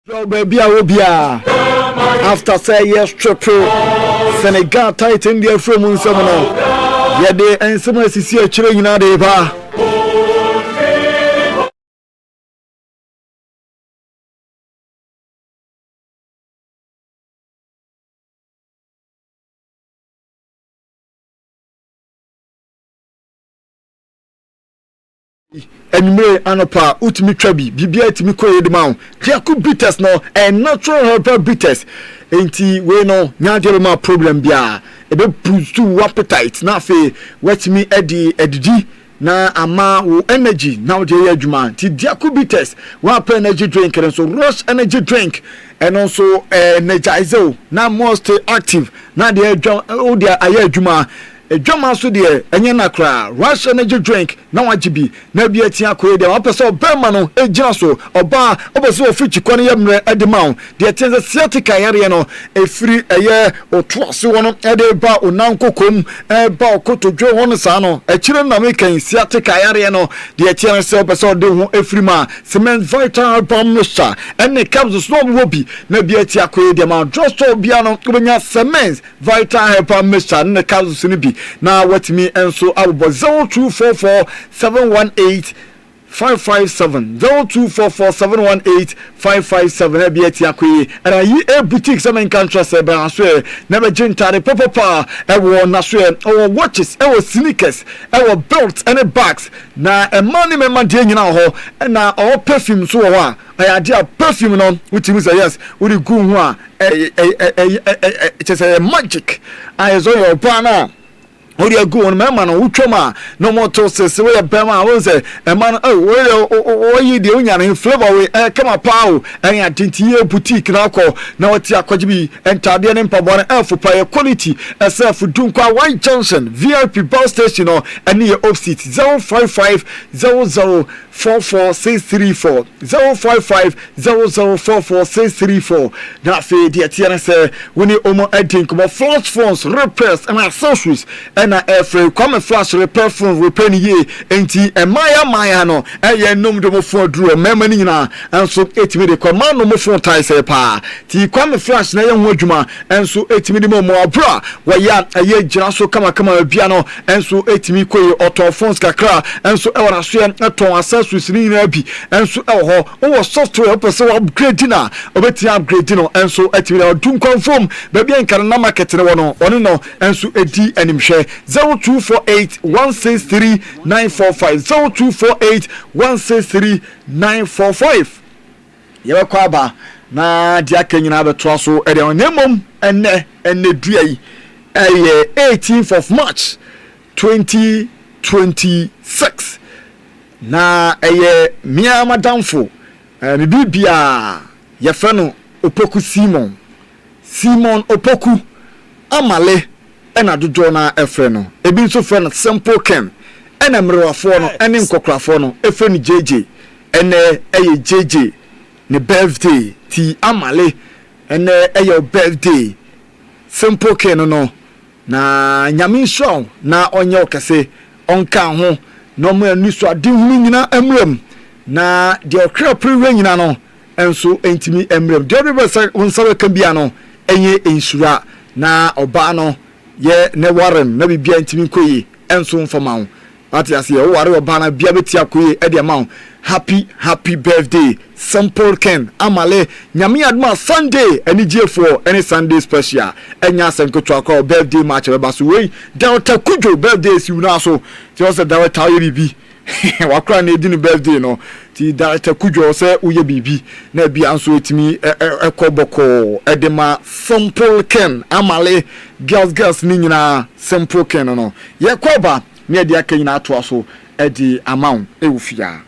So baby Obia after say yes triple Senegal titan there from Unsamono. Yeah, they and some see a children in Adeba. Anyway, Anopa, Utimi Trabi, Bibia Timiko Edmount, Jacob Bitters no, and natural helper bitters. Ain't he, we no, Nadirma problem bia. A bit push to appetite, na fe, wet me Eddie, na ama wo energy, now the Edman, T Jacob Bitters, one energy drink, and so rush energy drink, and also energizer, now most active, now the Edge, oh, dear, Ayajuma. A drama so dear, and Yanakra, rush energy drink, now wajibi, Nabi Tia Quade, Opesa, Bermano, a Jaso, or bar, Obaso, Fitch, Quaniam at the mount, the attends a Celtic Ariano, a free a year or twice one at a bar or Nanko Cum, a bar Coto Joe Honesano, a children American, Celtic Ariano, the attendant Selpaso de Efrima, cement vital bomb Musa, and the comes of snow whoopee, Nabi Tia Quade, the amount, just so Biano, Kubanya cements, vital bomb Musa, and the cows of Sinibi. Now what me and so I will 0244 718 557 0244 718 557 and I boutique some country say I swear never gentile papa I swear our watches our sneakers our belts and bags na a money man dey nyina ho na our perfume so wa I dey perfume no which means yes we go ho a it is a magic I so your banner. What you go on, man? Uchoma, no more toasters. We are Bama. I was a man. Oh, you the onion in flavor. We come up, pow, and I didn't hear boutique now. Now it's a Kojibi and Tardian in Pabon for prior quality. As for Dunkwa White Johnson, VIP bus station or near opposite 055 0044 634 055 0044 634. Now, for the TNS, when you almost adding come flash phones, repairs, and accessories. Na every come flash repair phone repair ye enti maya no eye nom de mo phone duro mema ni nyina enso etimi de command no mo phone tie say pa ti come flash na ye ho adwuma enso etimi de mo abra wa ya aye gira so kama bia no enso etimi koyi auto phones kakra enso e wona so eton accessories ni nyina bi enso e ho wo software person upgrade na obeti upgrade no enso etimi de dun confirm ba bia nkara na market ne wono ono no enso edi animhwe 0248 163 945 0248 163 945 yewe kwa ba na dia kanyina beto so e de onemom enne dua yi 18th of March 2026 na mia madamfo me bibia ye fe no Opoku Simon Opoku amale ena dodo na efre no ebi nso fre no simple ken ena mrewafo no ene nkokrafo no efre ni JJ ene JJ ne birthday ti amale ene birthday simple ken no na nyame nso na onye okese onka ho no mo anu so ade hu nyina emrem na de okra prewe nyina no enso entimi emrem de obi besa wonsawe kan bia no enye ensura na oba no ye ne warem na bibia ntimi koyi enso mfama ho ati ase ye ware oba na bia betia koyi e de ma happy birthday simple ken amale nyame adma Sunday any J4 any Sunday special enya senkoto akọ birthday match we baso we Delta Kujo birthday si una so ti o se Delta bibi wakra na edi birthday no ti Delta Kujo se uye bibi na bia nso etimi ekoboko edema simple ken amale girls ni nyina simple ken no ye koba na edi aka nyina ato aso edi amount ewufia.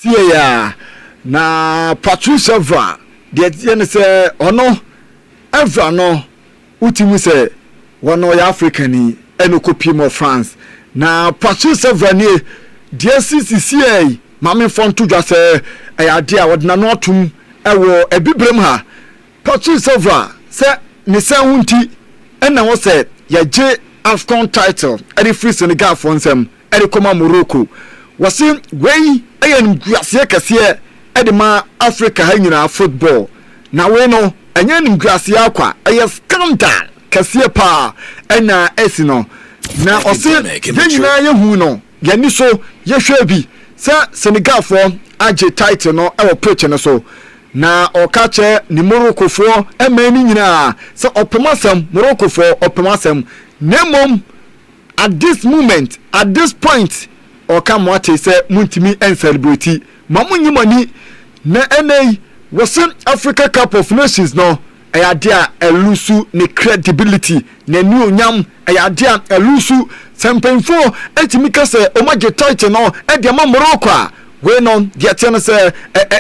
tie ya na Patrice Evra de yen say ono Evra no utimu say wono ya African enokopi mo France na Patrice Evra ni de CCCA mame fonto dwa say ayade a wodna no atum ewo ebibrem ha Patrice Evra say ne san hunti ena wo say ya je AFCON title eri free Senegal for nsem eri koma Morocco wasi wei ayen guase kase edi ma Africa ha nyina football na we no enye nguase akwa eye scandal kase pa ena esi no na osi yenyina ye hu no ye ni so ye hwe bi se Senegal for age title no e wo pitch no so na okache ni Morocco for emani nyina se opemasem Morocco for opemasem nemom at this moment at this point okamwate se muntimi en celebrate mamunyimani na NA wasen Africa Cup of Nations no ayade a elusu ne credibility na ni onyam ayade a elusu sempenfo etimika se omaje title no e de ma Morocco a we no de tene se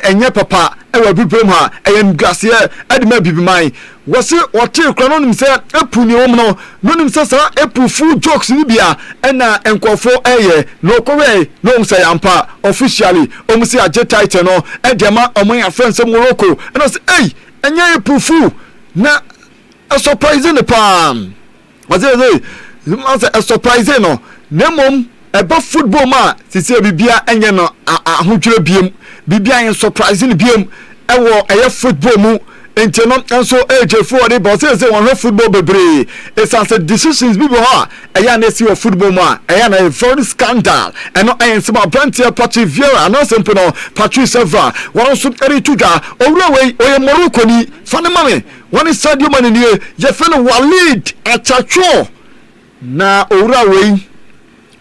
enye papa e wa bibrem ha eyen guase e de ma bibiman wose wote kra no nim se epu ni wom no no nim se sa epu full jokes ni bia na enkofo eye no kowe no say ampa officially omusi age title no e de ma omon ya friends Morocco no say hey enye epu full na a surprise ne pam was it a surprise no nemom eba football ma sisi bibia enye no ahodwere biem bibia en surprise ne biem ewo eye football mu enti no enso age4 de bo say one football bebre it's as a decisions bibo ha eya na si football ma eya na very scandal eno en se ma brantia Patrice Vieira no simple no Patrice Evra won so eri tuga owura we oye Morocco ni fane mame won Sadio Mane ni ye fe no Walid Achacho na owura we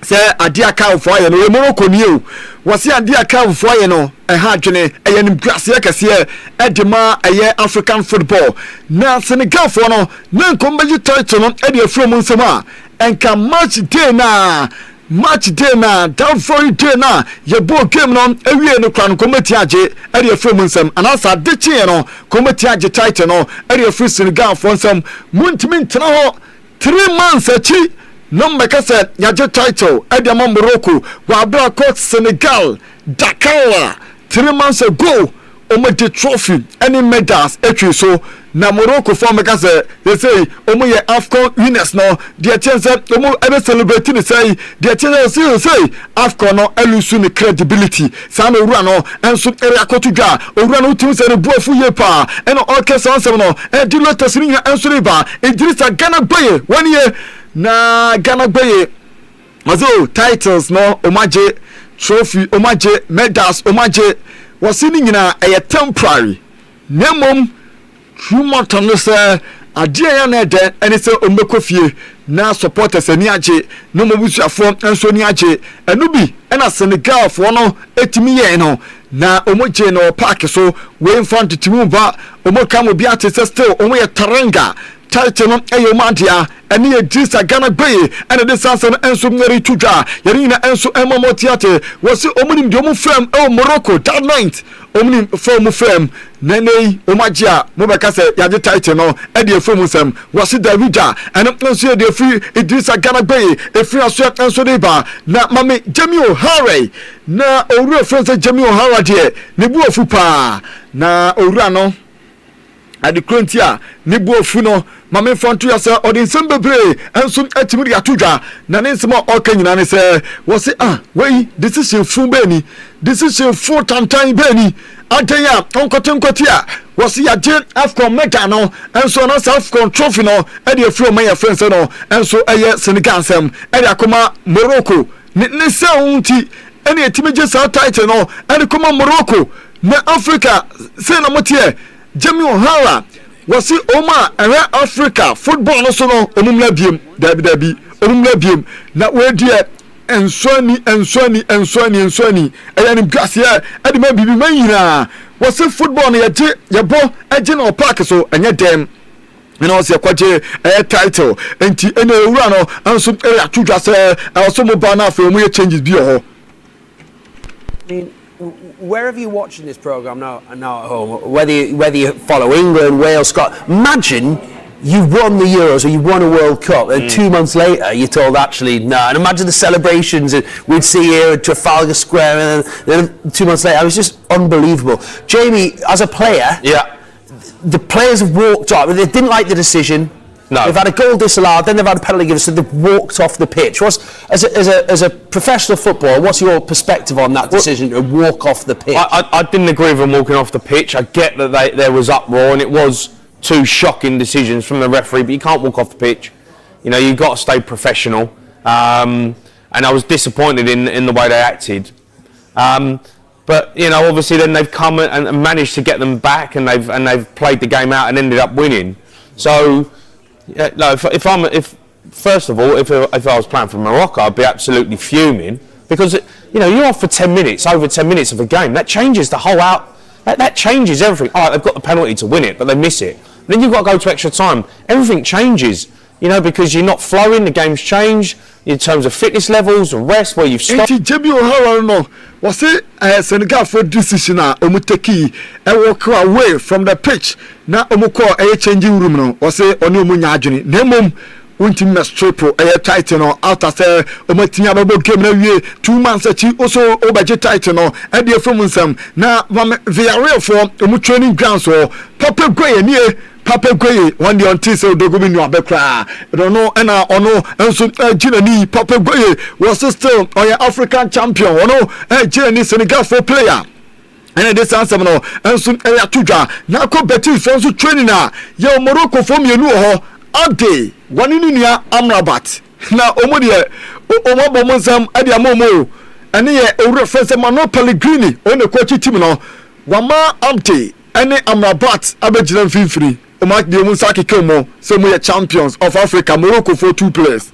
se adia ka ofo ye no we Morocco ni o wasi adia ka ofo ye no ha dwene eye nim guase kase edema eye African football na Senegal for no na nkombaji title no e de afro nsem a enka match day na that very day na ye ball game no ewie no kran komati age e de afro nsem anasa de chie no komati age title no e de afro Senegal for nsem muntimi ntena ho 3 months achi number kase yaje title edema Morocco wa bra court Senegal Dakar 3 months ago omo the trophy any medals etwi so na Morocco for me kase they say omo ye AFCON winners no the chance omo ebe celebrate ni say the chance say AFCON no elusu ni credibility sa no owura no enso area kotudwa owura no tim say no buafu ye pa eno orchestra ansem no e di lotus ni enso riba Idrissa Gana Boye 1 year na Ghana Boye mazo titles no omaje trophy omaje medals omaje wasini nyina eye temporary nemom humoto no se ade ya na de ene se ombekofie na supporters ani age no mobusuafo enso ni age enu bi ena Senegal fo no etimi ye no na omoje no park so we infant timu ba omokam obi ate still omo ye taranga title no eyo madia ene Idrissa Gana Boye ene de sansa no enso ngari tudwa yeri na enso emomotiate wasi omunim de omu frame Morocco that night omunim form frame nene omagia mo be ka se yaje title no e de form sem wasi Davida ene enso de free Idrissa Gana Boye e free aso enso de ba na mame Jamie O'Hara na owura friends Jamie O'Hara de ne bu ofu pa na owura no adi krontia ne bu ofu no mame fonto ya se odinsem bebre enso atimiri atudwa na ne nsema okanyina ne se wose wey decision fu beni decision fu tantan beni adanya onkotenkoti a wose ya je AFCON mega no enso no AFCON trophy no e de afro man ya friends no enso eye Senegal sem e de akoma Morocco ne se unti ene etimeje sa title no e de koma Morocco na Africa se na motie Jamie O'Hara wasi oma era Africa football no so no omumla biem dabi omumla biem na we die ensoni eya nim gase e de ma bibi manyina wasi football no ye bo eje no park so enye dem ina wasi kwaje title enti ene ewura no anso atudwa se also mo ba na afo mo ye changes bi ho wherever you're watching this programme now at home, whether you follow England, Wales, Scotland, imagine you won the Euros or you won a World Cup and 2 months later you're told actually no. And imagine the celebrations we'd see here at Trafalgar Square and then 2 months later. It was just unbelievable. Jamie, as a player, the players have walked off. They didn't like the decision. No. They've had a goal disallowed, then they've had a penalty given, so they've walked off the pitch. As a professional footballer, what's your perspective on that decision to walk off the pitch? I didn't agree with them walking off the pitch. I get that there was uproar and it was 2 shocking decisions from the referee, but you can't walk off the pitch. You know, you've got to stay professional. And I was disappointed in the way they acted. But you know, obviously, then they've come and managed to get them back, and they've played the game out and ended up winning. So, no, if first of all, if I was playing for Morocco, I'd be absolutely fuming because you know you're off for 10 minutes, over 10 minutes of a game. That changes the whole out. That changes everything. All right, they've got the penalty to win it, but they miss it. Then you've got to go to extra time. Everything changes, you know, because you're not flowing. The game's changed in terms of fitness levels and rest where you've stopped. JB O'Hara no was it Senegal for decision omuteki walk away from the pitch na omukọ changing room no was it oni omunya adwene na mom won't mess triple title no after say omatinya babo game na wie 2 months achi also obaje title no e dey from nsam na Villarreal for omu training grounds or Papa Gueye nie Papa Gueye one day until so dogo bi nu abekra don't know na ono enso Ginani Papa Gueye was still African champion ono Ginani Senegal for player. And this answer no enso atudwa na ko Betis for so training na ye Morocco for mienu ho all day one in nia Amrabat na omo de omo bomo nsam ade amomo ene ye reference Mano Pellegrini on the coach team no wama amte ene Amrabat abegina mfimfiri o match de omo saki kemo so mo champions of Africa Morocco for 2 players.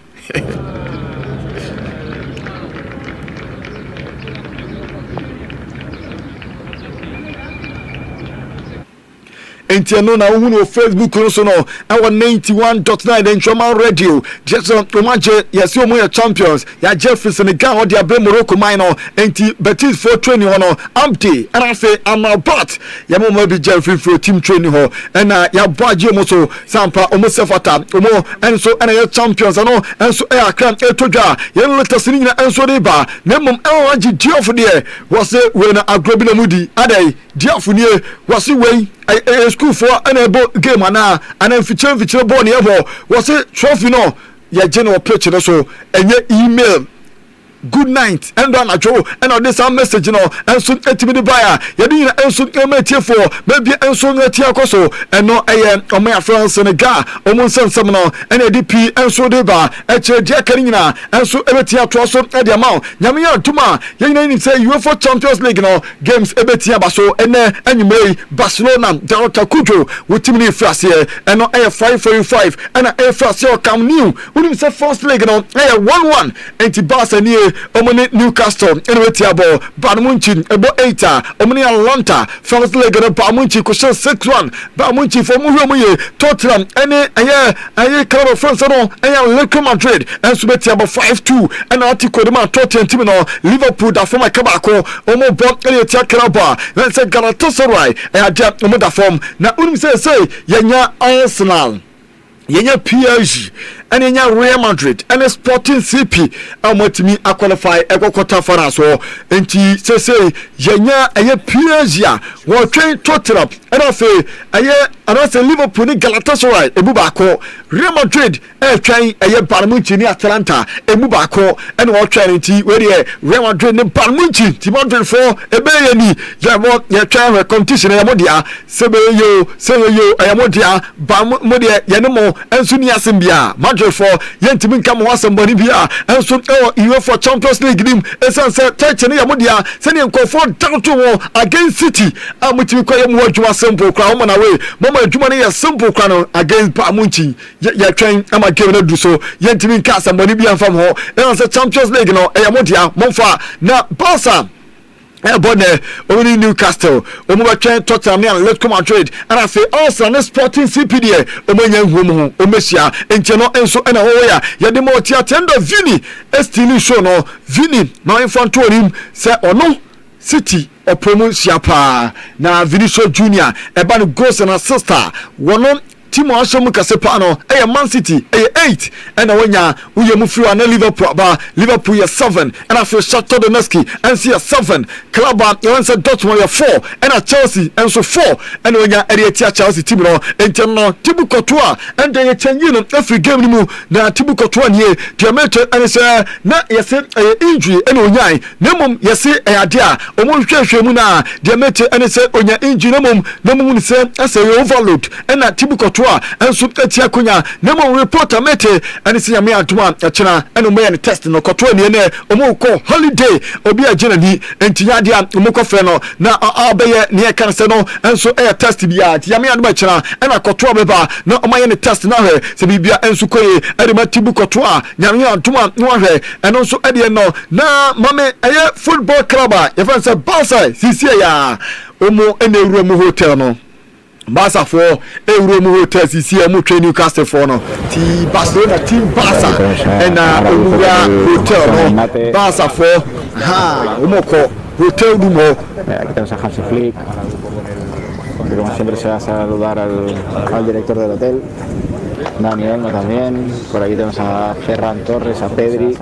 Entiano na uhuno Facebook no so no our 91.9 Enchoma Radio just omaje yesi omo champions ya Jefferson Senegal or dia be Morocco mine enti Betis for training no empty and I say Amrabat ya mo be Jeffrey for team training ho and ya boaje omo so sampa omo sefata omo enso and ya champions no enso e akran etodwa ya latest ni na enso de ba na mom e waji diof de was we na Agro bi na mudi adai diof ni was we school for enable game ana feature ball ne was it trophy no ya general pitch so enye email good night and on a joe and on this message no and so etimi buyer ya din and so emetie for maybe and so netia koso and no on my France Senegal omon sem no and DP and so de ba e che dia kanina and so emetia to so e dia ma nyame ya tuma ya ni say UEFA Champions League no games ebetia ba so ene anyumei Barcelona Delta Kujo with team ni France and no 5-5 and a France come new we say first leg no 1-1 anti Barca ni omoni Newcastle enwetiabo Bamunchi ebo 8 omoni Atlanta first leg no Bamunchi ko 6-1 Bamunchi for muye Tottenham ene aye Club of France no Atletico Madrid and subetiabo 5-2 and Atletico de Madrid Tottenham team no Liverpool da form kabako omo bon ene tia Karaba and say Galatasaray dia omo da form na unim say yenya Arsenal yenya PSG and yenya Real Madrid and Sporting CP amotimi qualify quarter final so enti say yenya PSG wo train Tottenham and say Liverpool ni Galatasaray ebu bako Real Madrid train Bayern ni Atalanta ebu bako and wo train enti we Real Madrid ni Bayern ti Madrid for ebe ni ya train competition ya modia sebeyo ayamodia ba modia yanemo enso ni asembia Madrid for yentimi nka mo asemboni bia enso UEFA Champions League nim esanse title ya modia se ne nkofo down to against City amutimi kwa yemu adwuma simple kwa homa na we mama adwuma ne ya simple kwa no against Pamunchi ya twen ama game na du so yentimi nka asemboni bia mfam ho esanse Champions League no ya modia monfa na Barca Bonne only Newcastle omo train Tottenham and Atletico Madrid and I say Arsenal Sporting CPD omanya huomo omesia encheno enso na hoya ya de mo tia tendo Vini estili show no Vini no infanto him say ono City ɔpromo siapa na Vinicius Junior eba no goals and assist wono team aso kase pa no Man City 8 and wonya uye mu free na Liverpool ba Liverpool 7 and after Shakhtar Donetsk and see 7 club you Dortmund 4 and Chelsea and so 4 and wonya area Chelsea team no no Thibaut Courtois and they change no every game ni mu na Thibaut Courtois nie diameter and say na yese injury and wonya na mum yese ade a omo hwehwe mu na diameter and say onya injury na mum ni say as overload and na Thibaut Courtois and so etia konya na mo reporter mete and say me atuma achena and mo ye test no Courtois ni ne omo ko holiday obi agena ni entinya dia omo ko fe no na abeye ne kan se no and so test bia ya me aduma achena and Courtois beba na omo ye test na hwe se bibia ensu koye e ma Thibaut Courtois nyame atuma no hwe and so e no na mame eye football club ya fan se Barca sisi ya omo ene wura mu hotel no Barca for Euro Hotel CC mu training Newcastle for no ti Barcelona team Barca and Omura Hotel no Barca for umoko hotel du mo. Aquí tenemos a Hansi Flick, que como siempre se va a saludar al director del hotel, Dani Olmo también. Por aquí tenemos a Ferran Torres, a Pedri.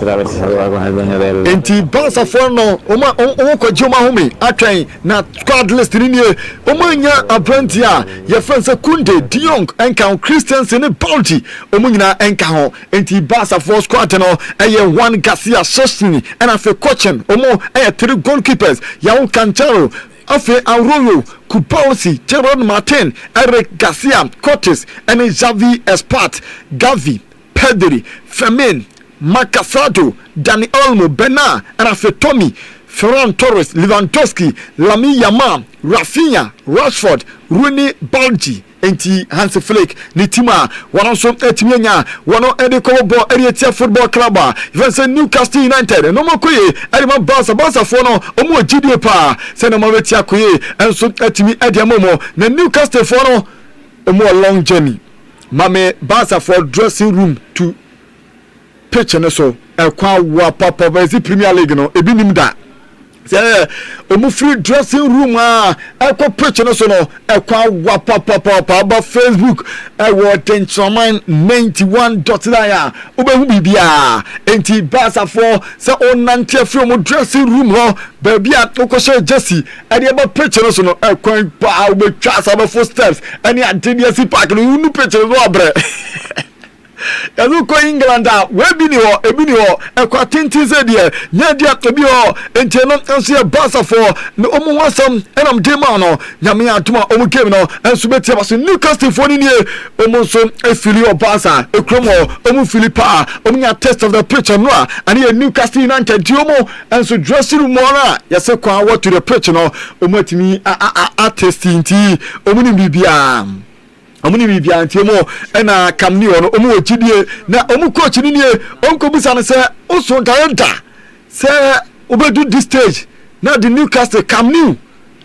A ver si saluda con el dueño del. Enti Barca for no ko joma home atwen na squad list ni nie nya apprentice ya fansa Kunde Diong enka Christensen Bounty nyina enka ho enti Barca for squad no eye one Garcia Sosni and afi coaching eye 3 goalkeepers ya Cancelo afi Arroyo Kupausi, Gerard Martin, Eric Garcia, Cortes and Xavi Espat, Gavi, Pedri, Femin, Macasado, Dani Olmo, Bernard, and after Tommy, Ferran Torres, Lewandowski, Lami Yamal, Rafinha, Rashford, Rooney Balji, enti Hansi Flick, Nitima, Wanonso Etimenya, Wano Edikobo, Eritia Football Club, even Newcastle United, no more Koye, Edima Barca for no, Omo GD Pa, Senamavetia Koye, and so Etimi Ediamomo, the Newcastle for no, a more long journey. Mame Barca for dressing room to pitch and so kwa wa papa bezi Premier League no ebi nim da say omu free dressing room kwa pitch and so no kwa wa papa ba Facebook wo tenchoman 91.9 obehu bibia enti Barca for say onante free omu dressing room ho baby a okoshe jersey ade ba pitch and so no kwa pa obetwa sa ba four steps ani adedia si park no unu pitch no abre Yazu ko England we bi ni ho ebi ni ho ekwa tintin se de nya dia to bi ho enti no enso ye Barca for no omu wasam enam de ma no nyame atuma omu game no enso betia ba so Newcastle for ni omu so efili o Barca ekromo omu Philippa omu nya test of the pitch no and Newcastle United di omu enso dressing room na yase kwa what to the pitch no omu atimi a testing ti omu ni bibia omuni bibia ntemo na kamni ono omu ogidie na omu coach ni nie onko busa ne se oso garanta se obedu this stage na the Newcastle kamni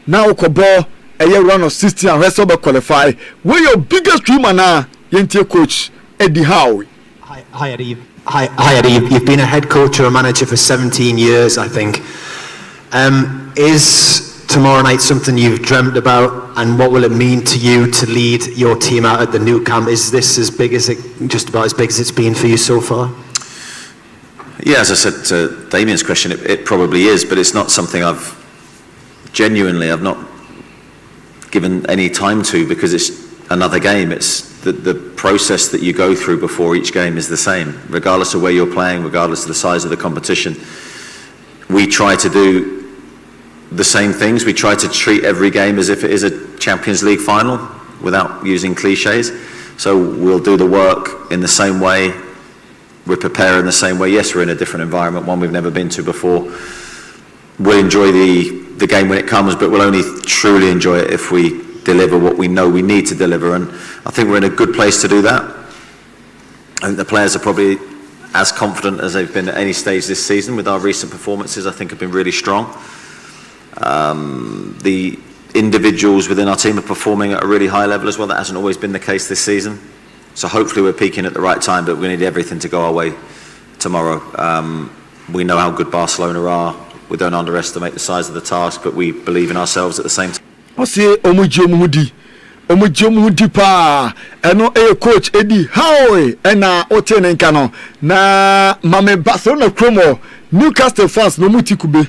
na okobo eye run of 60 and rest of qualify where your biggest dreamer na yentie coach Eddie Howe. Hi Eddie. Hi Eddie. You've been a head coach or a manager for 17 years I think. Is tomorrow night something you've dreamt about, and what will it mean to you to lead your team out at the Nou Camp? Is this as big as just about as big as it's been for you so far? Yeah, as I said to Damien's question, it probably is, but it's not something I've not given any time to, because it's another game. It's the process that you go through before each game is the same, regardless of where you're playing, regardless of the size of the competition. We try to do the same things. We try to treat every game as if it is a Champions League final, without using cliches. So we'll do the work in the same way, we prepare in the same way. Yes, we're in a different environment, one we've never been to before. We'll enjoy the game when it comes, but we'll only truly enjoy it if we deliver what we know we need to deliver, and I think we're in a good place to do that. I think the players are probably as confident as they've been at any stage this season. With our recent performances, I think have been really strong. The individuals within our team are performing at a really high level as well. That hasn't always been the case this season. So hopefully we're peaking at the right time, but we need everything to go our way tomorrow. we know how good Barcelona are. We don't underestimate the size of the task, but we believe in ourselves at the same time. I say omujomudi pa eno coach Eddie Howe ena otene nkano na mame Barcelona kromo Newcastle fans no mutikube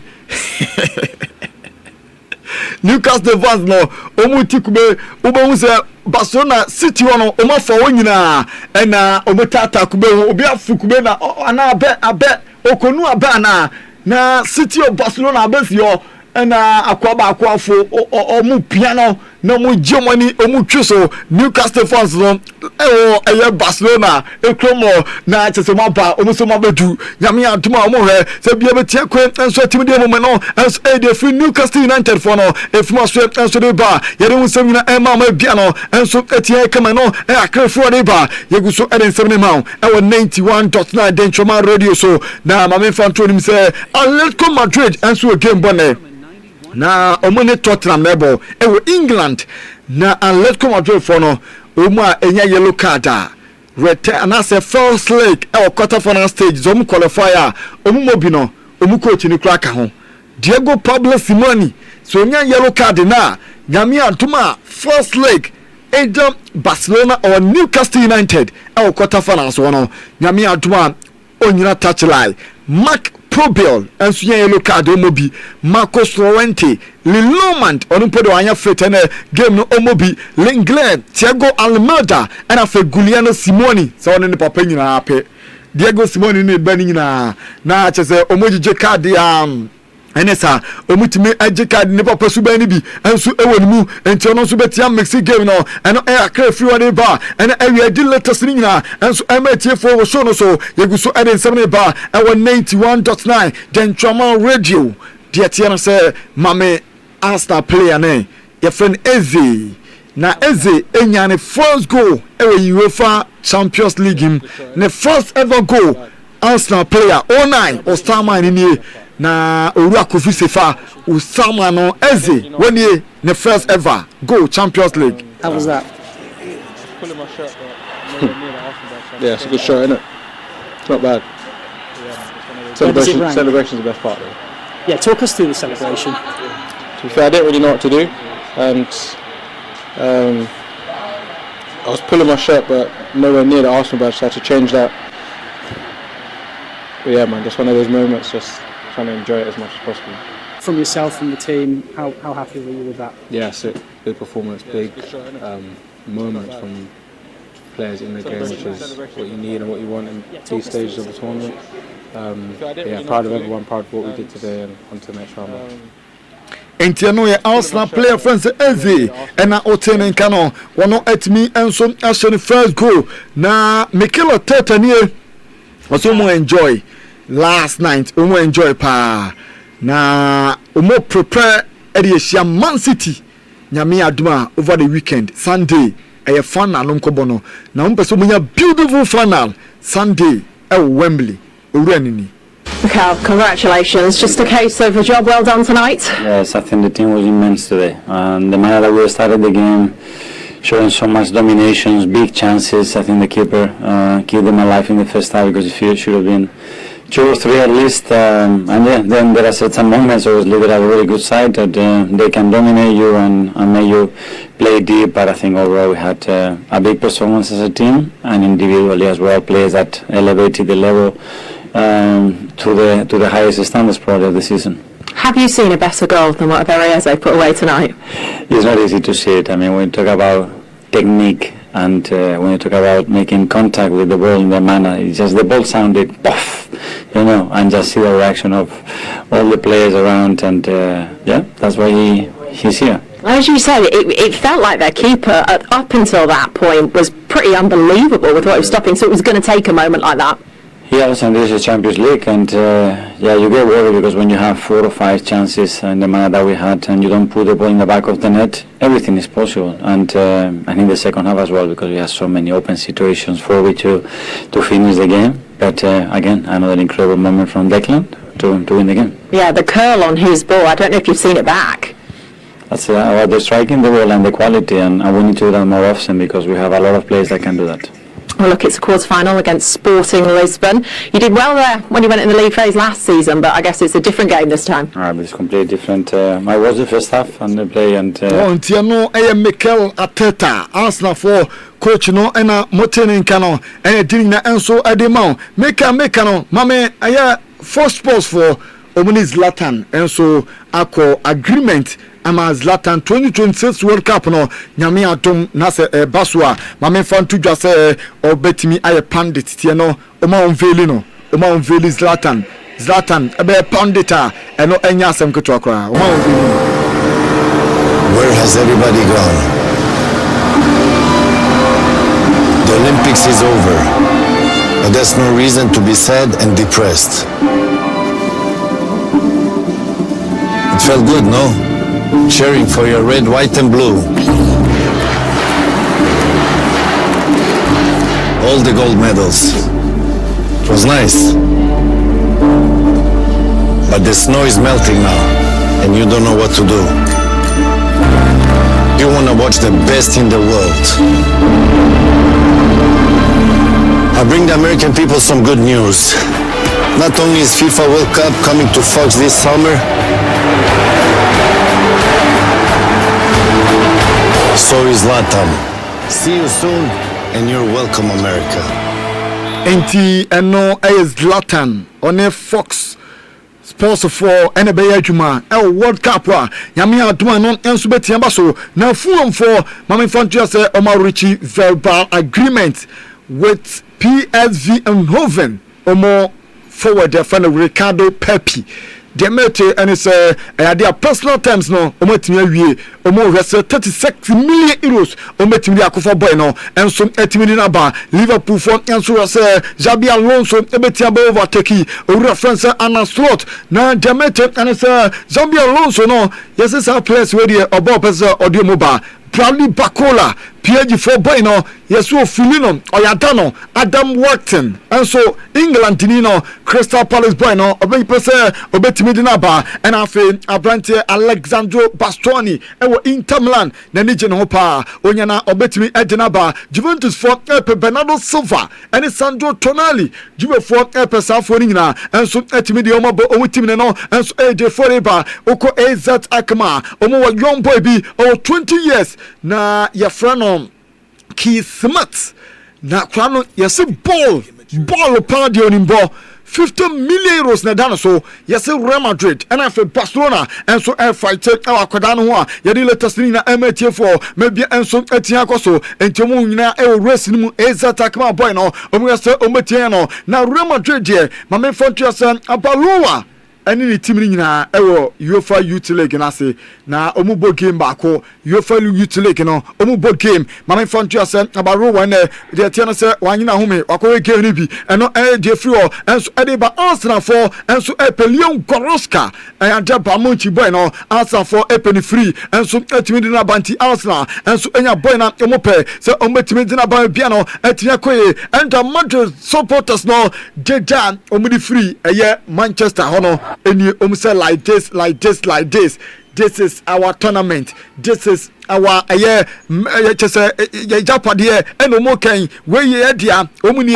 Newcastle fans no omutikube obo se Barcelona City ono omafa wonyina ena omotata kube obi afukube na ana abe okonu abe na City of Barcelona abesio na akwafo omu piano na mu Germany omu chuso Newcastle fans no Barcelona ekromo na chesema ba omu so mabedu nyame aduma omu he se bia betia kwen enso timi de mo no enso de free Newcastle United for no efuma so enso de ba yere hu semina ma bia no enso etia kama no akrefo de ba yeguso eden semina ma 91.9 Denchoma radio so na mame fanto nim se Atletico Madrid enso game bonne na omone Tottenham nebo ewo England na Atletico Madrid for no omu a enya yellow card return na say first leg quarter final stage zo mu qualifier omu mobi no omu coach ni kraka ho Diego Pablo Simoni so enya yellow card na nyame antuma first leg either Barcelona or Newcastle United quarter final so no nyame antuma onyina touchline Mark Probiel and Suya yellow card omobi Marcos Llorente Lilomant onumpodo anya fetene game no omobi Lenglet Thiago Almeida and afa Giuliano Simoni so on ne papa nyina ape Diego Simoni ne bani nyina na chese omoji card enesa omutimi age card ne papa suba ni bi enso ewonimu enti ono so betia mixi game no eno akra free one ba eno awie di latest ni nyina enso ematie wo so no so yeguso eden 7 ba 91.9 Denchoma radio de tie no say mame Arsenal player ne your friend Eze na Eze enya ne first goal UEFA Champions League him ne first ever goal Arsenal player 09 or Starman ni na Oru Akofi Sefa Usama no Eze when he the first ever goal Champions League. How was that? Pulling my shirt, but yeah, it's a good shirt, isn't it? It's not bad. Celebration's the best part, though. Yeah, talk us through the celebration. To be fair, I didn't really know what to do, and I was pulling my shirt, but nowhere near the Arsenal badge, so I had to change that. But yeah, man, just one of those moments, just trying to enjoy it as much as possible. From yourself and the team, how happy were you with that? Yeah, so big performance, big moments from players in the game, which is what you need and what you want in these stages of the tournament. Yeah, proud of everyone, proud of what we did today, and on to the next round. Entiano ye Arsenal player friends Eze ena otene nkano wono etimi enso ahye first goal na Mikel Arteta nie also mo enjoy last night mo enjoy pa na mo prepare Edia Man City nyame aduma over the weekend Sunday a final nkobono na mpeso munya beautiful final Sunday at Wembley Urenini. Mikhail, congratulations. Just a case of a job well done tonight. Yes, I think the team was immense today. And the manner that we started the game, showing so much dominations, big chances. I think the keeper kept them alive in the first half because it should have been 2 or 3 at least. And yeah, then there are certain moments obviously that are a really good side that they can dominate you and make you play deep. But I think overall we had a big performance as a team and individually as well, players that elevated the level to the highest standards probably of the season. Have you seen a better goal than what Berriese put away tonight? It's not easy to see it. I mean, when you talk about technique and when you talk about making contact with the ball in the manner, it's just the ball sounded puff, you know, and just see the reaction of all the players around, and yeah, that's why he's here. As you said, it felt like their keeper up until that point was pretty unbelievable with what he was stopping, so it was going to take a moment like that. Yes, and this is Champions League, and yeah, you get worried because when you have 4 or 5 chances in the manner that we had, and you don't put the ball in the back of the net, everything is possible. And I think the second half as well, because we had so many open situations for we to finish the game. But again, another incredible moment from Declan to win the game. Yeah, the curl on his ball. I don't know if you've seen it back. That's about the striking the ball and the quality, and we need to do that more often because we have a lot of players that can do that. Well, look, it's a quarter-final against Sporting Lisbon. You did well there when you went in the league phase last season, but I guess it's a different game this time. But it's completely different. I was the first half and the play and... Tiano, Mikel Arteta, Arsenal for coach no, and Motin Cano, and Dina Enso Ademau. Make no, Mame, I four sports for Omni Zlatan, and so Ako agreement. Ama Zlatan 2026 World Cup no nyame atom na se baswa mame fantu dwa se obetimi aye pandit tie no oma onveli no oma onveli Zlatan ebe pandita eno enya asem keto akra oma onveli. Where has everybody gone? The Olympics is over, but there's no reason to be sad and depressed. It felt good, no? Cheering for your red, white and blue. All the gold medals. It was nice. But the snow is melting now, and you don't know what to do. You want to watch the best in the world. I bring the American people some good news. Not only is FIFA World Cup coming to Fox this summer, so is Latam. See you soon, and you're welcome, America. Enti eno is Zlatan on Fox Sports for NBA Juma World Cup wa nyame aduma no enso betiamba so na fuom for mama fantua say Omar Richie verbal agreement with PSV Eindhoven omo forward the friend Ricardo Pepi. Demete and it's their personal terms no omatimi awie omo rese 36 million euros omatimi akofo boy no enso etimi na ba Liverpool for enso rese Xabi Alonso ebetia ba overtake owura France Anna-Slot na Demete and it's Xabi Alonso no yes is our place where the obo person audio mobile Bradley Bacola PG4 boy no yeso Filino Oyadano Adam Wharton and so England tinino Crystal Palace boy no obe pese obetimi dina ba and afi Abrante Alexandro Bastoni ewo Inter Milan na nije no pa onyana obetimi edina ba Juventus for Bernardo Silva and Sandro Tonali Juve for Safo nyina and so etimi de omo omutimi no and so AJ Foreba oko AZ Akma omo young boy bi 20 years na ya frano Keith Smith na kwano yesi ball party onimbo 50 million euros na dano so yesi Real Madrid and afi Barcelona and so air fight akwada no ho a yedi latest ni na MTA for maybe enso atia koso entemu nyina e race ni mu attack ma boy no omu yesi ometia no na Real Madrid je mame fontia san abaloa any ni team ni nyina ewo UEFA Youth League na se na omubo game baako UEFA Youth League no omubo game mama fantu ase abaro wan de tie no se wanyina home wakowe game ni bi eno de free o enso e de ba Arsenal for enso Epelion Goroska anja ba monchi boy no Arsenal for Epeni free enso etimi di na banti Arsenal enso enya boy na omope se ometimi di na ba bia no etinya koye enta Madrid supporters no deja omudi free eye Manchester hono eni omse like this this is our tournament this is our chese japade eno mo kan we ye dia omuni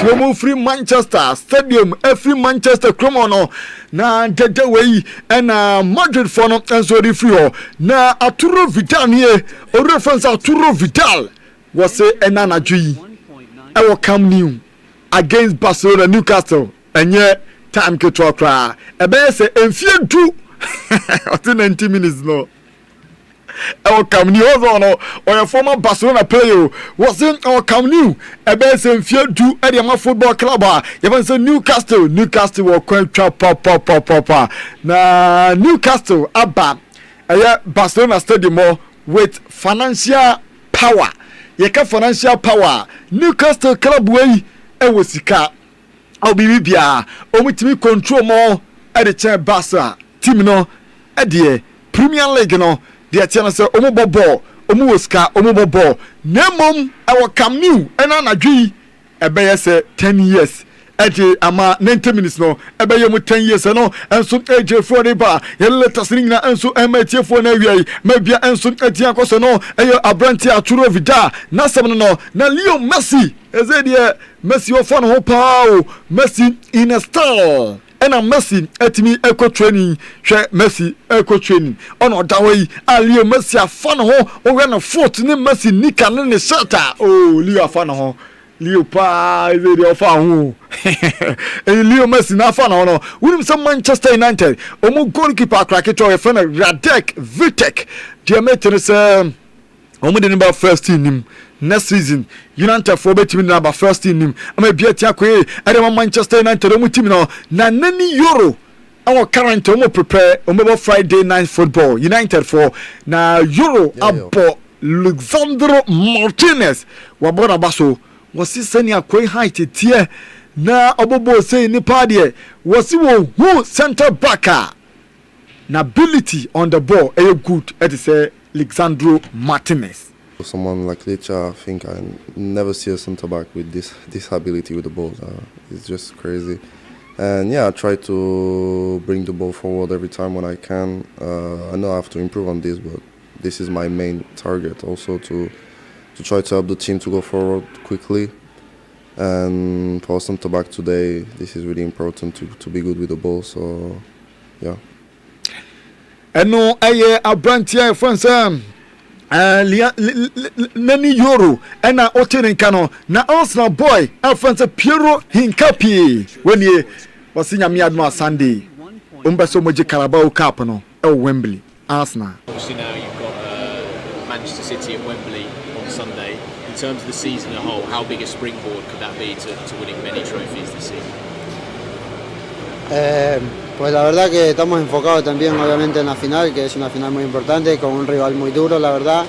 Tiomo free Manchester Stadium, every Manchester Cromono na dede wey na Madrid for no enso di free na Arturo Vidal here o reference Arturo Vidal was say enana dwi e will come new against Barcelona Newcastle enye time ke to kra e be say enfie du 90 minutes no our come new no or a former Barcelona player was in our come new a best and fear do any football club even say Newcastle will quite pop na Newcastle abba Barcelona stadium with financial power financial power Newcastle club way e wosika obibia omutimi control more at the chair Barca team no e the Premier League no the channel say omubobo omuwoska omubobo nemom our come new and anadwi ebe say 10 years eje ama 90 minutes no ebe ye mu 10 years no enso eje for de ba ye letters ni na enso ematie for na wiai mabia enso etie akoso no eye abranti aturo vida na sem no na Leo Messi ezedie Messi ofo no ho pa o Messi in a style ena Messi etimi eco training hwe Messi eco training ono dawai a Leo Messi afa no ho o we no foot ni Messi nika ne shirt oh Leo afa no ho Leo pa ezedie ofa ho Leo Messi na afa no no wunim some Manchester United omo goalkeeper crackito e fa na Radek Vitek dia metere se omo de number first team nim next season United for betimi number first team nim ama biati akoe ade Manchester United omo team no na nani euro our current omo prepare omo Friday night football United for na euro abo Alexandro Martinez wabona baso wasi sani akoe height tie na obobo say ni pade wasi wo who center backer na ability on the ball good it say Alexandro Martinez. Someone like Lecha, I think I never see a centre back with this ability with the ball. It's just crazy. And yeah, I try to bring the ball forward every time when I can. I know I have to improve on this, but this is my main target also to try to help the team to go forward quickly. And for centre back today, this is really important to be good with the ball. So yeah. And no, Abrantia France. Nani euro ena otenen kano na Arsenal boy Alphonse Piero Hincapié when ye was in Miadma Sunday umbeso moje Carabao Cup no Wembley Arsenal. Obviously now you've got Manchester City at Wembley on Sunday. In terms of the season as a whole, how big a springboard could that be to winning many trophies this season? Pues la verdad que estamos enfocados también obviamente en la final, que es una final muy importante, con un rival muy duro, la verdad.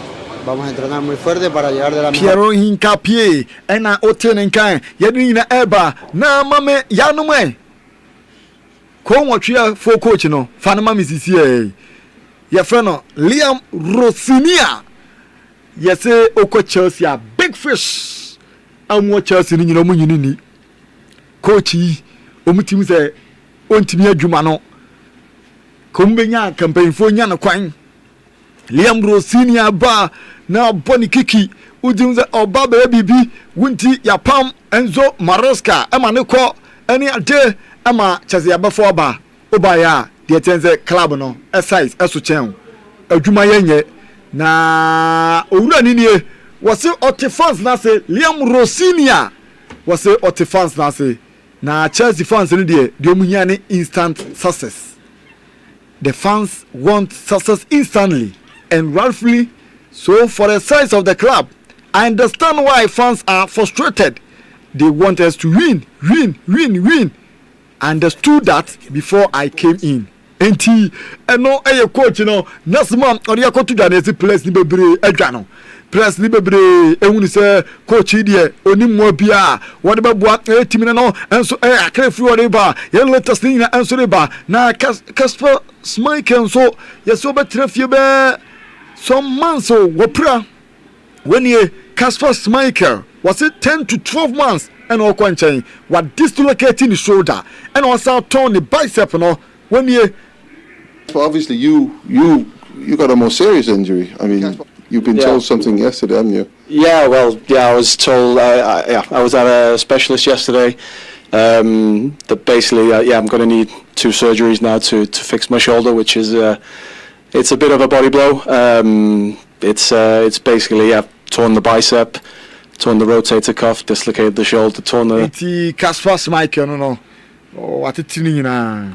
Vamos a entrenar muy fuerte para llegar de la mejor. Piero Hincapié ena otenen kan yedi na eba na mame yanumwe. Ko wotwe fo coach no fa na mame sisi ye friend no Liam Rosinia yese oko Chelsea a big fish amwo Chelsea ni nyina mu nyini ni coach yi omutim se ontimi adwuma no kombenya campaign fo nya no kwan Liam Rosinia ba na boni kiki udimze oba be bibi wunti yapam Enzo Maresca ema ne ko eni ade ema Chelsea abafo oba ya de tenze club no size eso chen adwuma yenye na owura ni nie wose otifans na se Liam Rosinia wose otifans na se na Chelsea fans ni de omunya ni instant success. The fans want success instantly and rightfully so. For the size of the club, I understand why fans are frustrated. They want us to win. I understood that before I came in. Enti eno eye coach no nasma ori akotu dwa na place ni bebre adwa no press ni bebre ehunu se coach die onimmo bia wode beboa team no enso akrefu wode ba ye latest ni na enso de ba na Casper Schmeichel so yeso betrafie be some months so wopra when ye Casper Schmeichel was it 10 to 12 months and all kwanchen what dislocating the shoulder and also torn the bicep no when ye. Well, obviously you got a more serious injury. I mean, you've been told something yesterday, haven't you? Yeah, well, I was told. I was at a specialist yesterday. That basically, I'm going to need 2 surgeries now to fix my shoulder, which is it's a bit of a body blow. It's basically torn the bicep, torn the rotator cuff, dislocated the shoulder, torn the. It's Casper Schmeichel, no. Oh, what it's in na.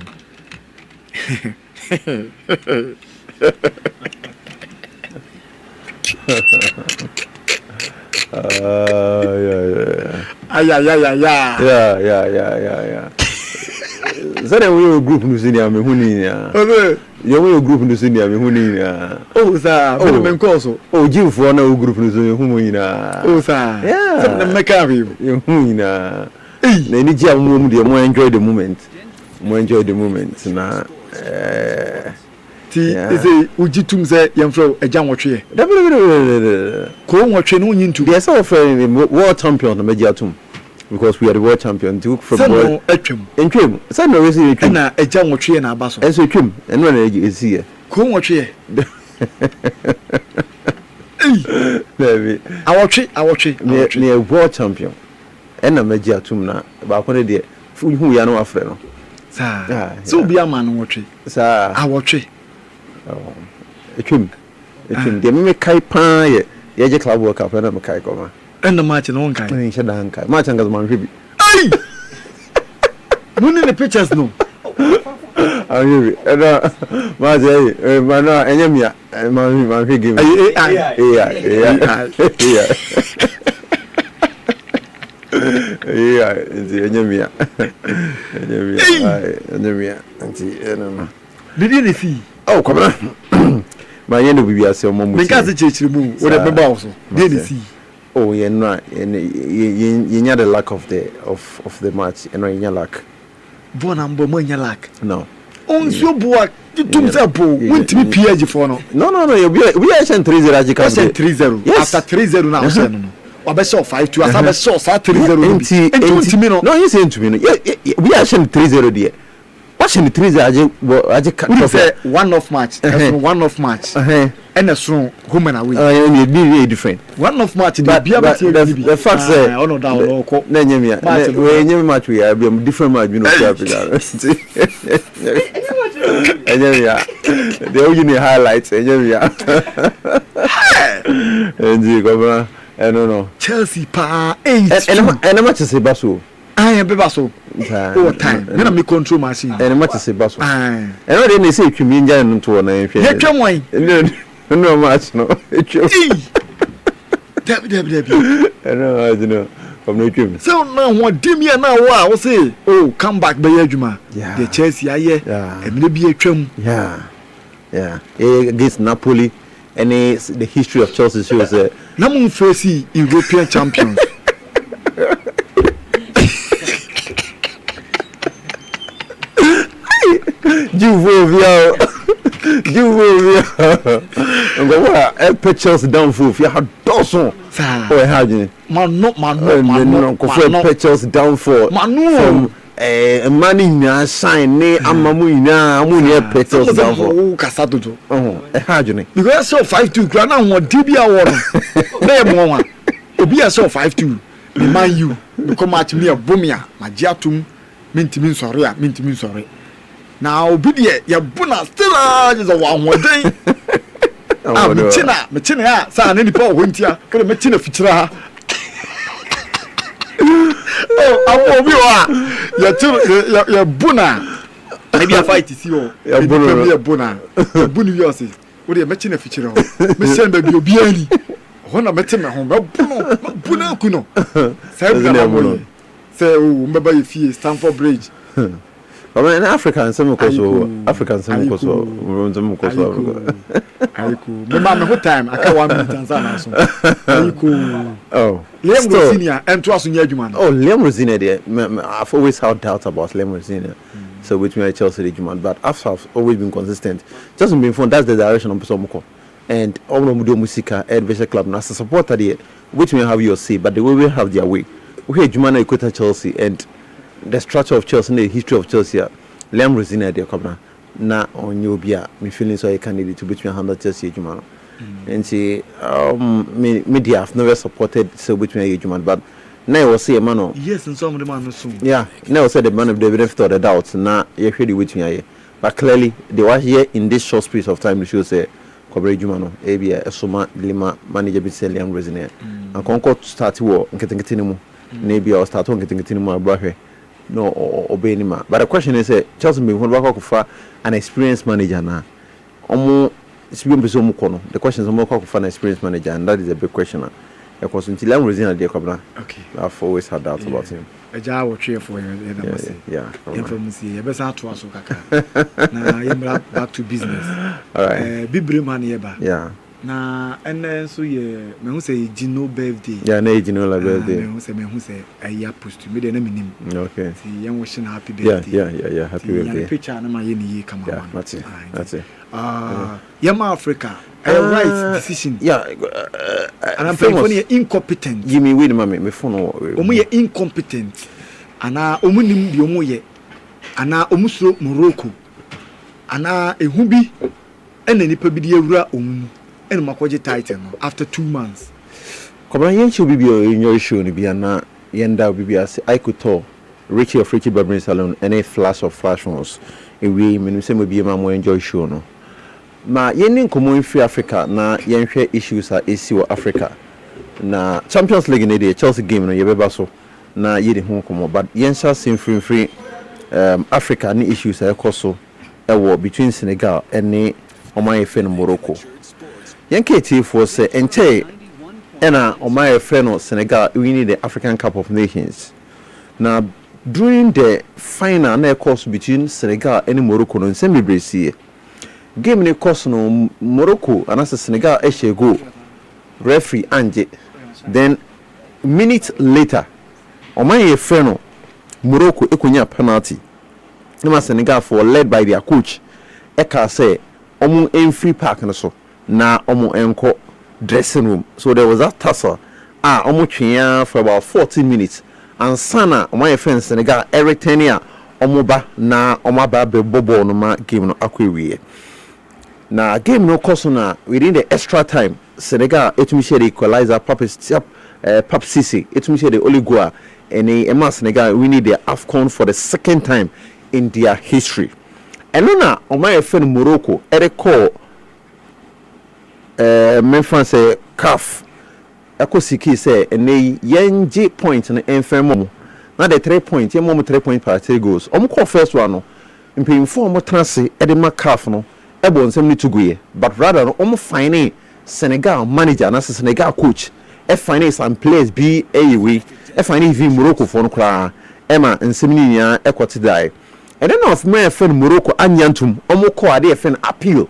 Zare we group no senior me huni ya. Yo we group no senior me huni ya. Oh sa, me menkoso. Oh jimfo na group no senior huni na. Oh sa. Yeah. Some them make up you. Huni na. Na ni ji amu mu de mo enjoy the moment. Mo enjoy the moment na ti eze ujitum ze yemfro eja nwotwe ko nwotwe no nyintu de say offer world champion na meji atum because we are the world champion. Took from no etwem. Entwem. Say no we etwem. Na eja nwotwe na aba so. Enso etwem. Eno na esi here. Ko nwotwe. Baby. Awotwe. Ne world champion. Ena magi atum na ba ko ne de hu ya no afre no. Sa. So bi ama no nwotwe. Sa. Awotwe. Etwem. De me kai pan ye je club world cup na me kai ko ma. Ena match no nkai. Ni shada nkai. Match ngas man hwebi. Ai! None the pictures no. Hwebi. Ena ma je mana enyamia man hwegi. Yeah, enyamia. Enyamia. Anti ena. Did you see? Oh, come on. My end will be as a moment. Because the church remove what a also. Did you see? Oh, you're not. You had the lack of the match, and you lack. Bonambo, when you lack. No. On so boy, you took the ball. Went to be PG for no. No. We are 3-0. 3-0. After 3-0 now, no. I saw 5-2. I saw 3-0. No, you saying to me. We are 3-0 there. What's in the 3-0? I just say one-off match. One-off match. And a strong woman away. It'd be really different. One-off match. But the fact say, oh no, down local. Any match we have, different match. You know, the only highlights. And you go, I don't know. Chelsea pa 8. And how much is a basso? I am Bebaso. All time. Then I control machine. And much as a bus. And what did they say to me into one name? Yeah, come on. No much, no. Debbie. I know. From no dream. So now what Dimia now I will say, oh, come back by Yajuma. Yeah. The Chelsea, yeah. And maybe a trim. Yeah. Against Napoli. And the history of Chelsea shows that Namun Facey European champions. Juvia. And go what? Put Chelsea down for if you had Dawson. Oh, how do you? Man, put Chelsea down for. Manu. Money na sign ne amamu ina amu ne put Chelsea down for. Oh, Casado. Oh, how do you? Because I saw 5-2. Grana won DBA one. There more one. Obi I saw 5-2. The man you come at me a bomia. My jatum. Mintimin sorry. Now, Obidia, your buna still is a one more day. Machina, son, any poor winter, could have Machina Fitra. Oh, I will be your buna. Maybe I fight to see you. Your buna. Bunny Yossi. What are you Machina Fitra? Miss Baby Obiani. When I met him at home, Buna Kuno. Say, oh, remember if he is Stamford Bridge. I mean, African some African some Remember what time? I can't 1 minute and Tanzania. Oh, Liam Rosinia and Twas Yajuman. Oh, Liam Rosinia, there. I've always had doubts about Liam Rosinia. So, which means Chelsea Juman, but I've always been consistent. Just been fun. That's the direction of Pesomoko. And all of Mudo Musica, Adventure Club, as a supporter there, which may have your say, but they will have their way. We had Jumana Equator Chelsea and the structure of Chelsea and the history of Chelsea. Liam Rosina de Cobra na on you be me feeling so a candidate to between 100 Chelsea Jumano. And see, media have never supported so between Juman, but now was say a man. Yes, and some of the man soon. Yeah, now said the man of the benefit of the doubts. Now you're ready with me. But clearly, they were here in this short space of time to show say, Cobre Jumano, ABA, Esoma, Lima, manager Liam Rosina. And Concord start war and getting it in. Maybe I'll start on getting it in my brother. No, obey him. But the question is, Chelsea being an experienced manager now. It's been the question is more for an experienced manager, and that is a big question. Because until I'm resigning, okay, I've always had doubts about him. A job will cheer for you. Yeah. Information. Best out to us. Now, back to business. All right. Bibri man, yeah. na and so yeah, me who say Gino birthday. Yeah, na Gino la birthday. Me who say a year post me dey na minim. Okay. See, young wishing happy birthday. Yeah, happy birthday. Yeah, picture na my ye come on. Yeah, that's it. Yama Africa. Right decision. Yeah, and I'm saying incompetent. Give me with me phone. Omu incompetent. Ana omu nim bi omu ye. Ana omu sro Morocco. Ana ehubi ena nipa bi de awura omu. Ena makoje title no after 2 months. Kobra yen show bi enjoy show ni bi ana yenda bi ase I could tell Richie of Richie Barbering Salon any flash of fashions. Ewe me say me bi ma mo enjoy show no. Ma yen nkomo free Africa na yen hwe issues a esi wo Africa. Na Champions League ne dey Chelsea game no ye beba so na ye de ho nkomo but yen sha sem free Africa ni issues a ekoso ewo between Senegal and Omaye Fen Morocco. Yen KT for say enche ena Omaye Fen Senegal winning the African Cup of Nations. Now during the final na course between Senegal and Morocco no nsem bebresi game ne course no Morocco and as Senegal e go referee anje then minutes later Omaye Fen Morocco ekonya penalty na Senegal for led by their coach eka say omu en free park no so na omu enko dressing room so there was that tussle omu twia for about 40 minutes and sana Omaye Fen Senegal Eritrea omu ba na omaba be bobo no ma game no akwewie na game no course na within the extra time Senegal etumi share the equalizer Pap Sisi etumi share the only goal and Emma Senegal winning the AFCON for the second time in their history. And na Omaye Fen Morocco call Memphis say CAF Ekosiki say and yenji point na enfemo na the 3 point ye mom 3 point per 3 goals call first one no impinfo omo transe e de ma CAF no e bo nsem ni tuguye but rather no omo fine Senegal manager na Senegal coach e fine some players be ayewe e fine even Morocco for no kra e ma nsem ni nya e kwoti dai and then of Omaye Fen Morocco anyantum omo call ade fen appeal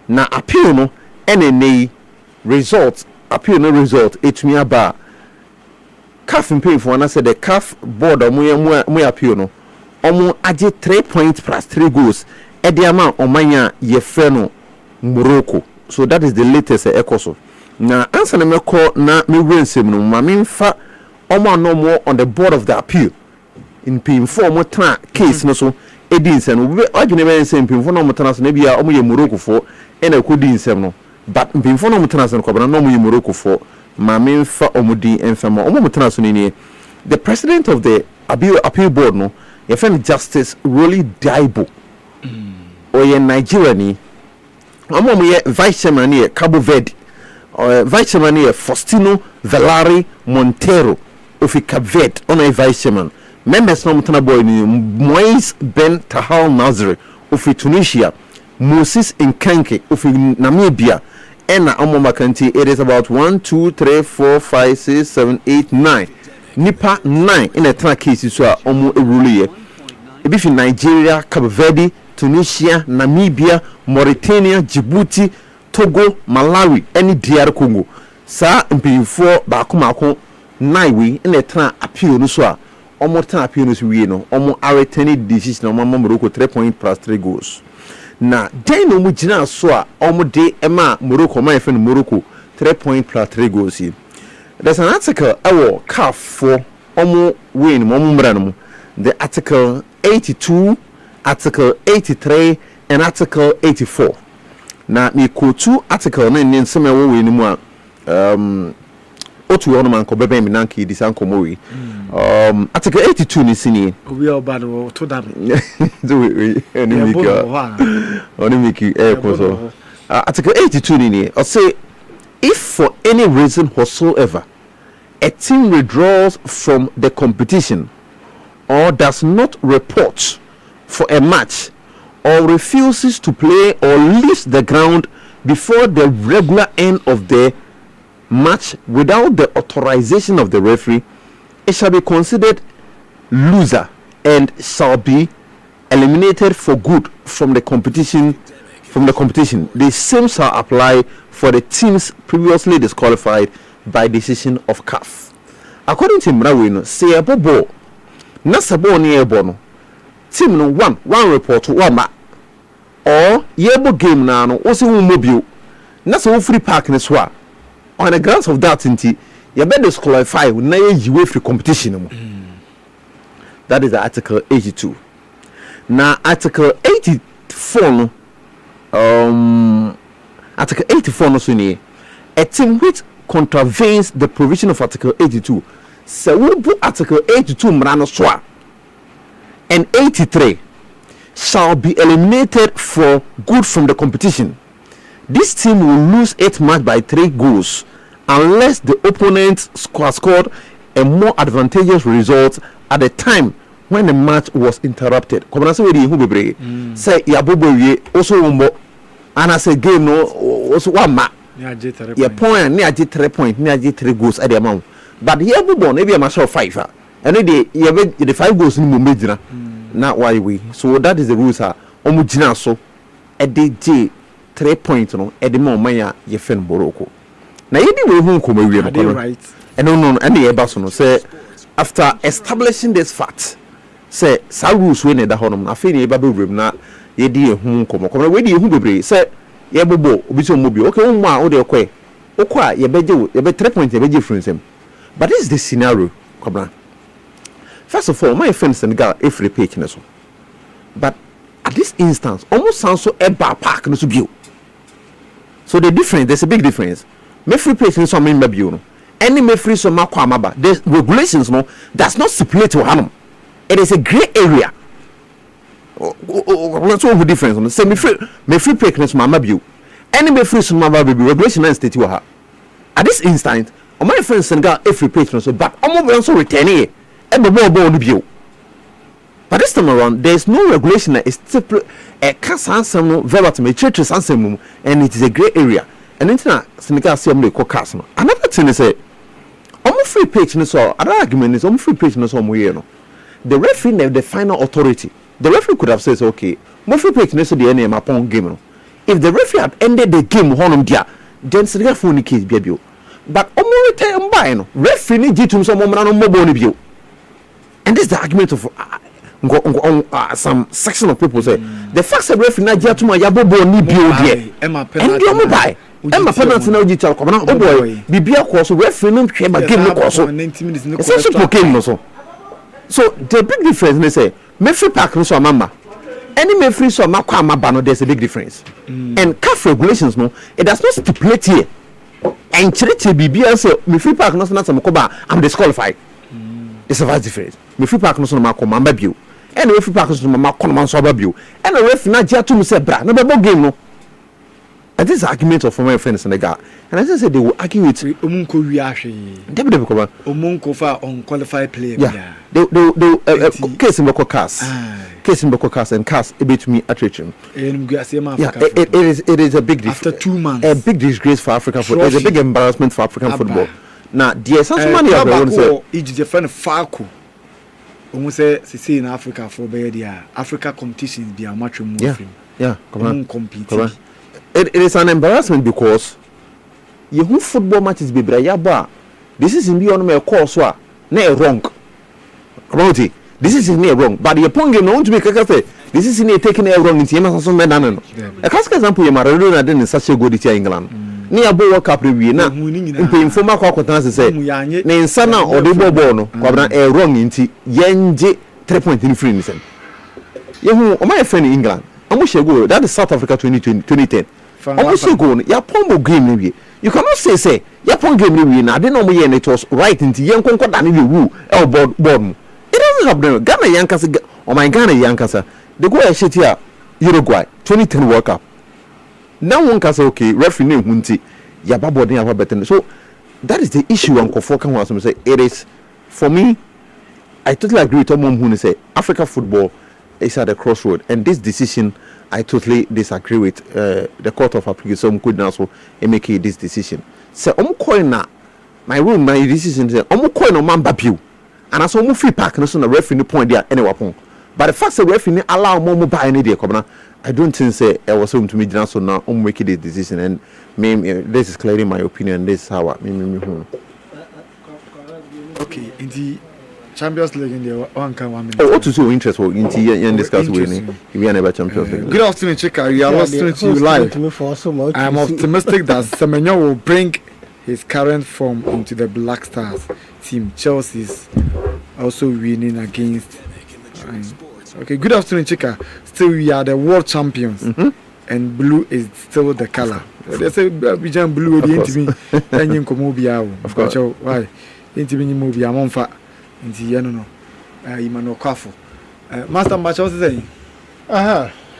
na appeal no ene result appeal no result etumi aba CAF pay for na say the CAF board omo appeal no omo age 3 points plus 3 goals e dey ama omanya ye fe no Morocco so that is the latest ekoso na answer na me call na me wensem no ma me mfa omo no more on the board of the appeal in pin form tra case no so edinse no adwene be nsem pin form no tra so na bia omo ye Morocco for e na ko dinsem no but pin form no tra so ko bra no omo ye Morocco for ma me mfa omo di enfama omo tra so ni the president of the appeal board no ye friend Justice Rolly Daibo oye Nigeria ni omo ye vice chairman ni Cabo Verde vice chairman ni Faustino Velari Montero of Cape Verde on a vice chairman members no mutana boy ni Moise Ben Tahal Nazri of Tunisia Moses Nkanke of Namibia and omo makanti it is about 1 2 3 4 5 6 7 8 9 nipa 9 in a track case so omo erulie ebi fi Nigeria Cape Verde Tunisia Namibia Mauritania Djibouti Togo Malawi any DR Congo sa mpinfo ba komako 9 we in a track appeal no so a omo track appeal no so we no omo returning decision omo Morocco 3 point plus 3 goals na den no mu gina so a omo de ema Morocco Omaye Fen Morocco 3 point plus 3 goals here. There's an article our CAF for omo win omo mra no the article 82 article 83 and article 84 na me quote article na ni nsema wo we ni mu a otu ono man ko bebe mi nanki di san komo we article 82 ni sini we oba do to da do we oni miki so article 82 ni o say if for any reason whatsoever a team withdraws from the competition or does not report for a match or refuses to play or leaves the ground before the regular end of the match without the authorization of the referee, it shall be considered loser and shall be eliminated for good from the competition from the competition. The same shall apply for the teams previously disqualified by decision of CAF. According to Mrawino, say a bobo, Nasabo near bono, team no one report to one ma, or yebo game now, also mobile, Nasa free park in a swap. On the grounds of that, inti, you better disqualify when you wait for competition. That is the Article 82. Now, Article 84, Article 84 no suni, a team which contravenes the provision of Article 82. So we put Article 82 mrano swa and 83 shall be eliminated for good from the competition. This team will lose its match by 3 goals unless the opponent scored a more advantageous result at the time when the match was interrupted. Come on, say we who be say yabobo we also umbo and as a game no also one ma ya point ni aje 3 point ni aje 3 goals at the amount. But here yabobo na be a match of 5 and the 5 goals ni mo medina na why we. So that is the rules are omo gina so e dey 3 points no e dey mo man ya ye fen boroko. Na yedi we hu nkomo wie no right. And no and the eba so no say after establishing this fact say sa rules we ne da honom afi ne eba bebrem na yedi ehu nkomo we di ehu bebre say ye bobo obi so mobi okay wo a wo de okwe okwa ye beje wo ye be 3 points ye beje friends. But this is the scenario kobra. First of all, my friend Senegal every page na so. But at this instance almost sounds so eba park no so bio. So the difference, there's a big difference. Me free page no so me bio no. Any me free so makwa amaba. The regulations no does not stipulate to hanum. It is a gray area. What's all the difference? No say me free page no so mama bio. Any me free so mama bio regulation and state wa. At this instant, on my friend Senegal every page no so but omo be also return here. E be bo no bio. But this time around, there is no regulation that is stipulated. Verbatim, churches and it is a grey area. And internet Senegal see the caucus. Another thing is almost free page no so other argument is almost free page no so no. The referee have the final authority. The referee could have said okay, more free page no so the name upon game no. If the referee had ended the game honum dia, then Senegal phone case be bio. But almost return by no referee ni jitum so mo no mo bo no bio. And this is the argument of some section of people say the fact that referee na dia tuma ya bobo ni bio there and you buy Emma penalty na oji tell come na oh boy bibia ko so referee no hwe ba game no ko so 90 minutes no ko so game no so the big difference they say Mayfield Park no so amamba any Mayfield so makwa amaba no there's a big difference and CAF regulations no it does not stipulate here and church bibia say Mayfield Park no so na some ko ba I'm disqualified. It's a vast difference. Mayfield Park no so makwa amamba bio and the referee practice mama kono so babio and the referee na dia to me say bra na bebo game no. And this argument of my friends in the guy and I just said they will argue with omunko wi ahwe debe ko ba omunko fa unqualified player yeah they case in Boko cast and cast a bit to me attraction it is a big after 2 months a big disgrace for African football. It's a big embarrassment for African football. Now the essence money I want to say it's a friend Falco almost say in Africa for bedia Africa competitions be a much more come on compete. It is an embarrassment because you who football matches be brayaba. This is in beyond my course so na wrong. About it. This is in wrong. But the point game no want to make say this is in taking a wrong in team so me no. A classic example you Maradona did in such a good in England. Ni abo World Cup review na impe informa kwa kwatan say ne nsa na odebo ball no kwabra e wrong inti yenje 3 point in free nisen yehu o my friend in England amu shego that is South Africa 2010 amu shego ya pombo game ni you cannot say ya pombo game ni na de no mo ye it was right inti yen konkoda ni wu e board it doesn't happen. Ghana yankasa o my Ghana yankasa they go a shit here Uruguay 2010 World Cup. Now one can say okay referee name hunti ya babodin ya better. So that is the issue on Kofo can want to say it is for me. I totally agree with Tom who say Africa football is at a crossroad and this decision I totally disagree with the court of application could also make this decision. So coin na my room my decision say coin on mamba piu and as free park no so na referee point there any weapon. But the fact that referee allow more buy any day come na I don't think say I was home to me so now I'm making the decision and this is clearly my opinion. This is how I Okay, in the Champions League in the 1 minute. What to so interesting in the discuss winning. We are never Champions League. Good afternoon, Chika. We are listening to you live. I am optimistic that Semenyo will bring his current form into the Black Stars team. Chelsea is also winning against. Okay, good afternoon, Chika. Still, we are the world champions, and blue is still the color. They say Bijan blue the intimate. Then you come over. Of course, why? Intimate movie. I'm on fire. Inti no. Imano Kwafo. Master Match was saying.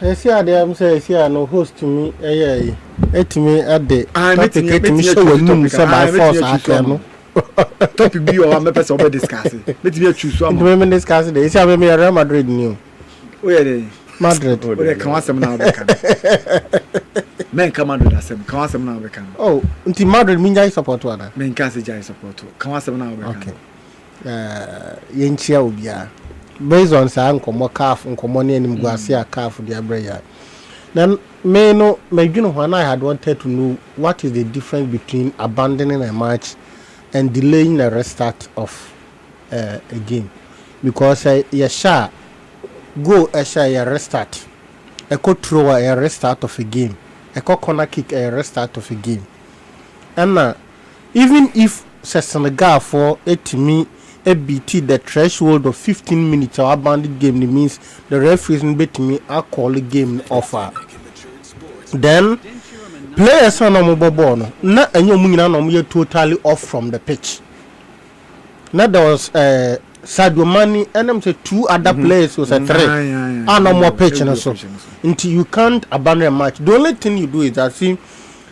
Esi ade am say esi no host to me etimi ade topic etimi show we say by force akeno topic bi o am person obe discuss metimi choose am me discuss dey esi am me Real Madrid ni o ye dey Madrid o dey kan asem na obe kan men kan Madrid asem kan asem na obe kan oh nti Madrid mi jai support wada men kan se jai support kan asem na obe kan okay yenchia obia based on sa nkomo calf nkomo ne anim guase a calf dia breya then me dwuno ho I had wanted to know what is the difference between abandoning a match and delaying the restart of a game, because you shall go a restart, a co throw a restart of a game, a corner kick a restart of a game, and even if Senegal for it me beat the threshold of 15 minutes or abandoned game, it means the referees bet me I call a game offer. Then players are no more na enyo munyina no mo totally off from the pitch. Now there was Sadio Mane and them say 2 other players was a 3 and no more pitch and so until you can't abandon a match. The only thing you do is that see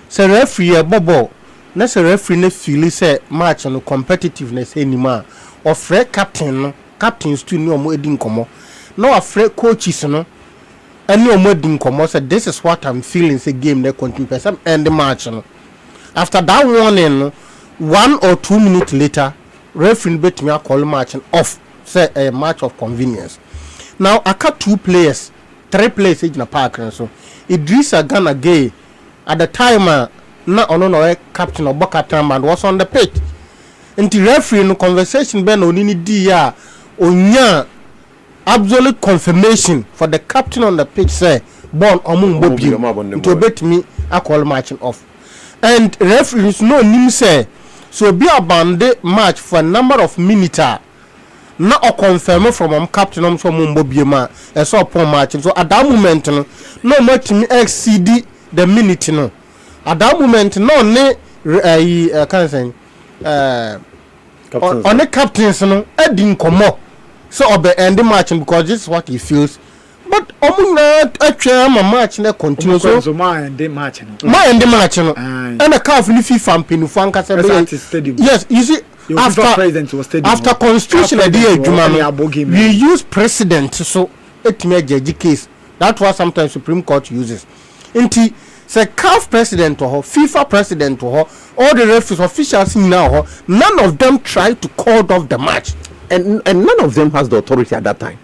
say referee bobo na say referee ne feel say match no competitiveness anymore. Or free captains to no more edin komo. No afraid coaches no. And no more edin komo said this is what I'm feeling. Say game they continue some end the match. No. After that warning, 1 or 2 minutes later, referee bet me a call match off. Say a match of convenience. Now I cut 2 players, 3 players in the park and so. Idrissa Gana Gay at the time no captain or captain man was on the pitch. And the referee no conversation ben onini di ya onya absolute confirmation for the captain on the pitch say born among bobi to bet me I call match off. And referees no nim say so be abandon match for a number of minutes na o confirm from captain am so bobi ma e so upon match. So at that moment no match me exceed the minute no. At that moment no ne can say on the captains no edin komo so obe end the match because this is what he feels, but omuna atwa ma match na continue so ma end the match no and the calf ni FIFA mpinu anka say yes you see after constitution we use precedent so it may judge case. That was sometimes Supreme Court uses inti say CAF president or FIFA president or all the referees officials now, none of them tried to call off the match, and none of them has the authority at that time.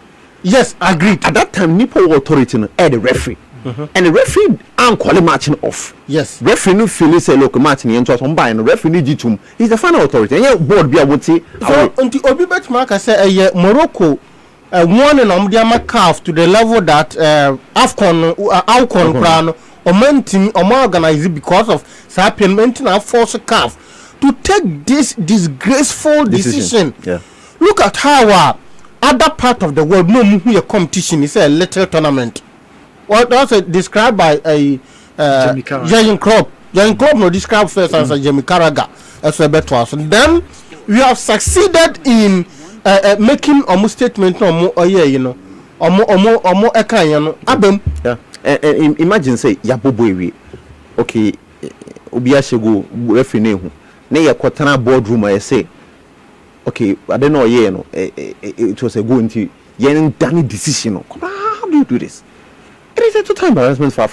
Yes, agreed. At that time, Nipo authority the referee, and the referee and call matching off. Yes, referee no feel say local matching into some buy and referee need jitum. He's the final authority. And yeah, board be able to. So until Obi Betmark say Morocco. One and CAF to the level that AFCON plan or organize it because of Sapien maintenance force CAF to take this disgraceful decision. Yeah. Look at how other part of the world no a competition is a little tournament. What also described by a Jurgen Klopp. Jurgen Klopp no described first as a Jamie Carragher as a better. And then we have succeeded in making almost statement no you know omo eka you know abem imagine say yabobo ewe okay obi ashego referee na hu na ye kwotana boardroom I say okay I don't know you know it was a go into yen done decision. How do you do this? It is a total embarrassment for